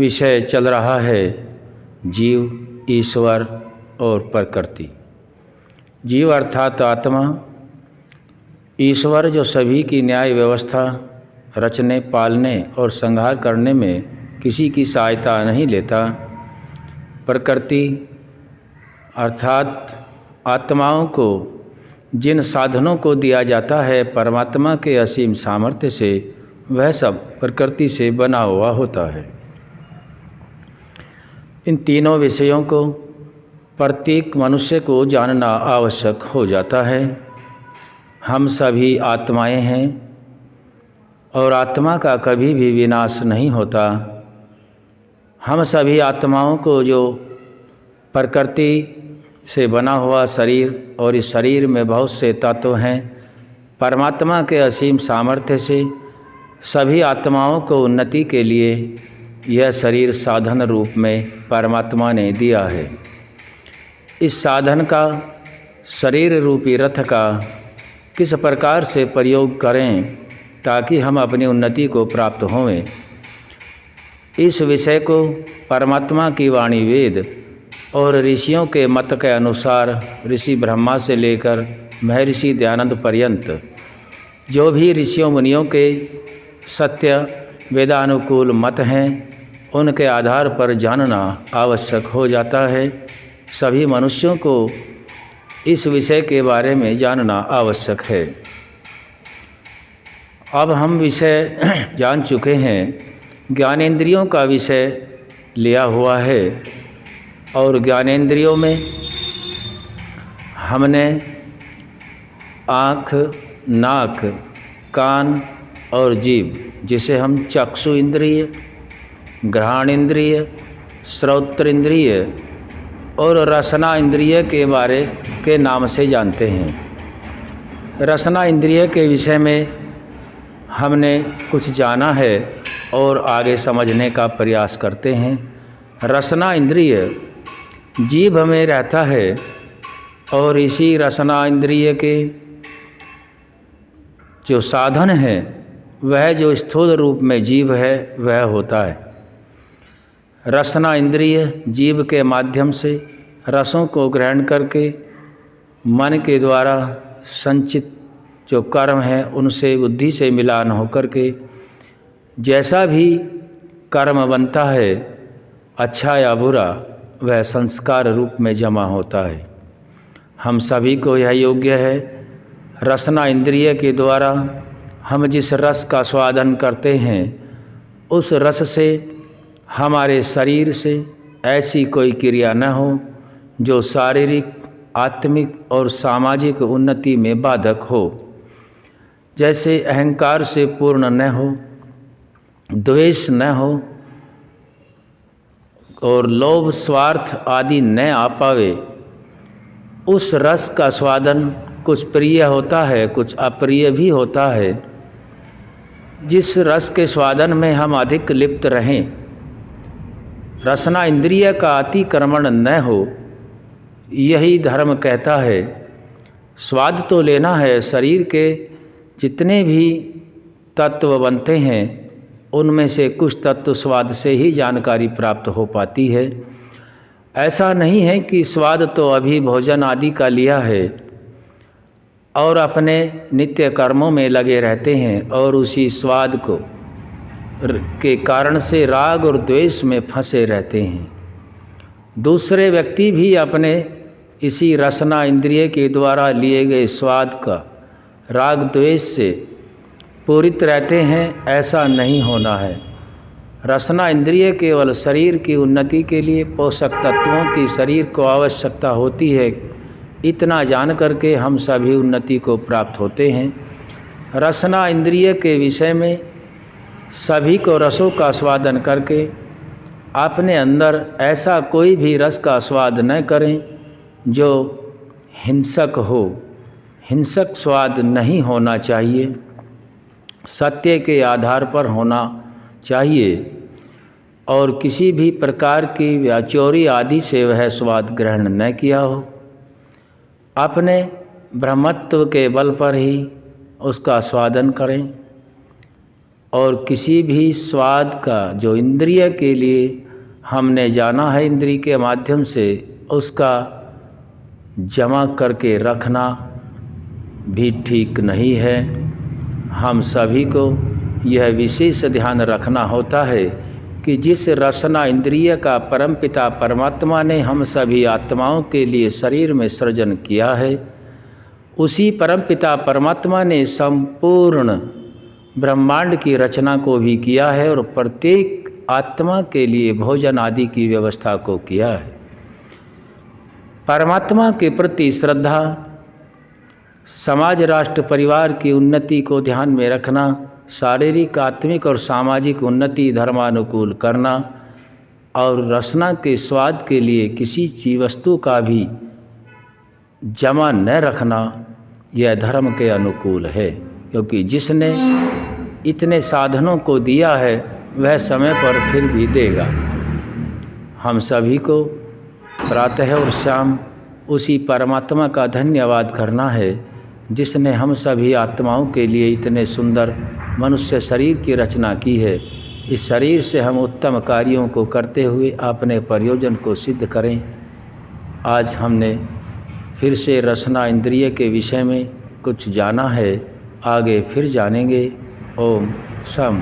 विषय चल रहा है जीव, ईश्वर और प्रकृति। जीव अर्थात आत्मा, ईश्वर जो सभी की न्याय व्यवस्था रचने, पालने और संहार करने में किसी की सहायता नहीं लेता। प्रकृति अर्थात आत्माओं को जिन साधनों को दिया जाता है परमात्मा के असीम सामर्थ्य से, वह सब प्रकृति से बना हुआ होता है। इन तीनों विषयों को प्रत्येक मनुष्य को जानना आवश्यक हो जाता है। हम सभी आत्माएं हैं और आत्मा का कभी भी विनाश नहीं होता। हम सभी आत्माओं को जो प्रकृति से बना हुआ शरीर और इस शरीर में बहुत से तत्व हैं, परमात्मा के असीम सामर्थ्य से सभी आत्माओं को उन्नति के लिए यह शरीर साधन रूप में परमात्मा ने दिया है। इस साधन का, शरीर रूपी रथ का किस प्रकार से प्रयोग करें ताकि हम अपनी उन्नति को प्राप्त होवें, इस विषय को परमात्मा की वाणी वेद और ऋषियों के मत के अनुसार ऋषि ब्रह्मा से लेकर महर्षि दयानंद पर्यंत जो भी ऋषियों मुनियों के सत्य वेदानुकूल मत हैं, उनके आधार पर जानना आवश्यक हो जाता है। सभी मनुष्यों को इस विषय के बारे में जानना आवश्यक है। अब हम विषय जान चुके हैं, ज्ञानेंद्रियों का विषय लिया हुआ है और ज्ञानेंद्रियों में हमने आँख, नाक, कान और जीभ, जिसे हम चक्षु इंद्रिय, घ्राण इंद्रिय, श्रोत्र इंद्रिय और रसना इंद्रिय के बारे के नाम से जानते हैं। रसना इंद्रिय के विषय में हमने कुछ जाना है और आगे समझने का प्रयास करते हैं। रसना इंद्रिय जीभ में रहता है और इसी रसना इंद्रिय के जो साधन है, वह जो स्थूल रूप में जीभ है वह होता है। रसना इंद्रिय जीभ के माध्यम से रसों को ग्रहण करके मन के द्वारा संचित जो कर्म है उनसे बुद्धि से मिलान होकर के जैसा भी कर्म बनता है, अच्छा या बुरा, वह संस्कार रूप में जमा होता है। हम सभी को यह योग्य है, रसना इंद्रिय के द्वारा हम जिस रस का स्वादन करते हैं, उस रस से हमारे शरीर से ऐसी कोई क्रिया न हो जो शारीरिक, आत्मिक और सामाजिक उन्नति में बाधक हो। जैसे अहंकार से पूर्ण न हो, द्वेष न हो और लोभ, स्वार्थ आदि न आ पावे। उस रस का स्वादन कुछ प्रिय होता है, कुछ अप्रिय भी होता है। जिस रस के स्वादन में हम अधिक लिप्त रहें, रसना इंद्रिय का अतिक्रमण न हो, यही धर्म कहता है। स्वाद तो लेना है, शरीर के जितने भी तत्व बनते हैं उनमें से कुछ तत्व स्वाद से ही जानकारी प्राप्त हो पाती है। ऐसा नहीं है कि स्वाद तो अभी भोजन आदि का लिया है और अपने नित्य कर्मों में लगे रहते हैं और उसी स्वाद को के कारण से राग और द्वेष में फंसे रहते हैं। दूसरे व्यक्ति भी अपने इसी रसना इंद्रिय के द्वारा लिए गए स्वाद का राग द्वेष से पूरित रहते हैं, ऐसा नहीं होना है। रसना इंद्रिय केवल शरीर की उन्नति के लिए पोषक तत्वों की शरीर को आवश्यकता होती है, इतना जान करके हम सभी उन्नति को प्राप्त होते हैं। रसना इंद्रिय के विषय में सभी को रसों का स्वादन करके अपने अंदर ऐसा कोई भी रस का स्वाद न करें जो हिंसक हो। हिंसक स्वाद नहीं होना चाहिए, सत्य के आधार पर होना चाहिए और किसी भी प्रकार की व्याचौरी आदि से वह स्वाद ग्रहण न किया हो। अपने ब्रह्मत्व के बल पर ही उसका स्वादन करें और किसी भी स्वाद का जो इंद्रिय के लिए हमने जाना है इंद्रिय के माध्यम से, उसका जमा करके रखना भी ठीक नहीं है। हम सभी को यह विशेष ध्यान रखना होता है कि जिस रसना इंद्रिय का परमपिता परमात्मा ने हम सभी आत्माओं के लिए शरीर में सृजन किया है, उसी परमपिता परमात्मा ने संपूर्ण ब्रह्मांड की रचना को भी किया है और प्रत्येक आत्मा के लिए भोजन आदि की व्यवस्था को किया है। परमात्मा के प्रति श्रद्धा, समाज राष्ट्र परिवार की उन्नति को ध्यान में रखना, शारीरिक आत्मिक और सामाजिक उन्नति धर्मानुकूल करना और रसना के स्वाद के लिए किसी चीज वस्तु का भी जमा न रखना, यह धर्म के अनुकूल है। क्योंकि जिसने इतने साधनों को दिया है वह समय पर फिर भी देगा। हम सभी को प्रातः और शाम उसी परमात्मा का धन्यवाद करना है जिसने हम सभी आत्माओं के लिए इतने सुंदर मनुष्य शरीर की रचना की है। इस शरीर से हम उत्तम कार्यों को करते हुए अपने प्रयोजन को सिद्ध करें। आज हमने फिर से रसना इंद्रिय के विषय में कुछ जाना है, आगे फिर जानेंगे। ओम शम।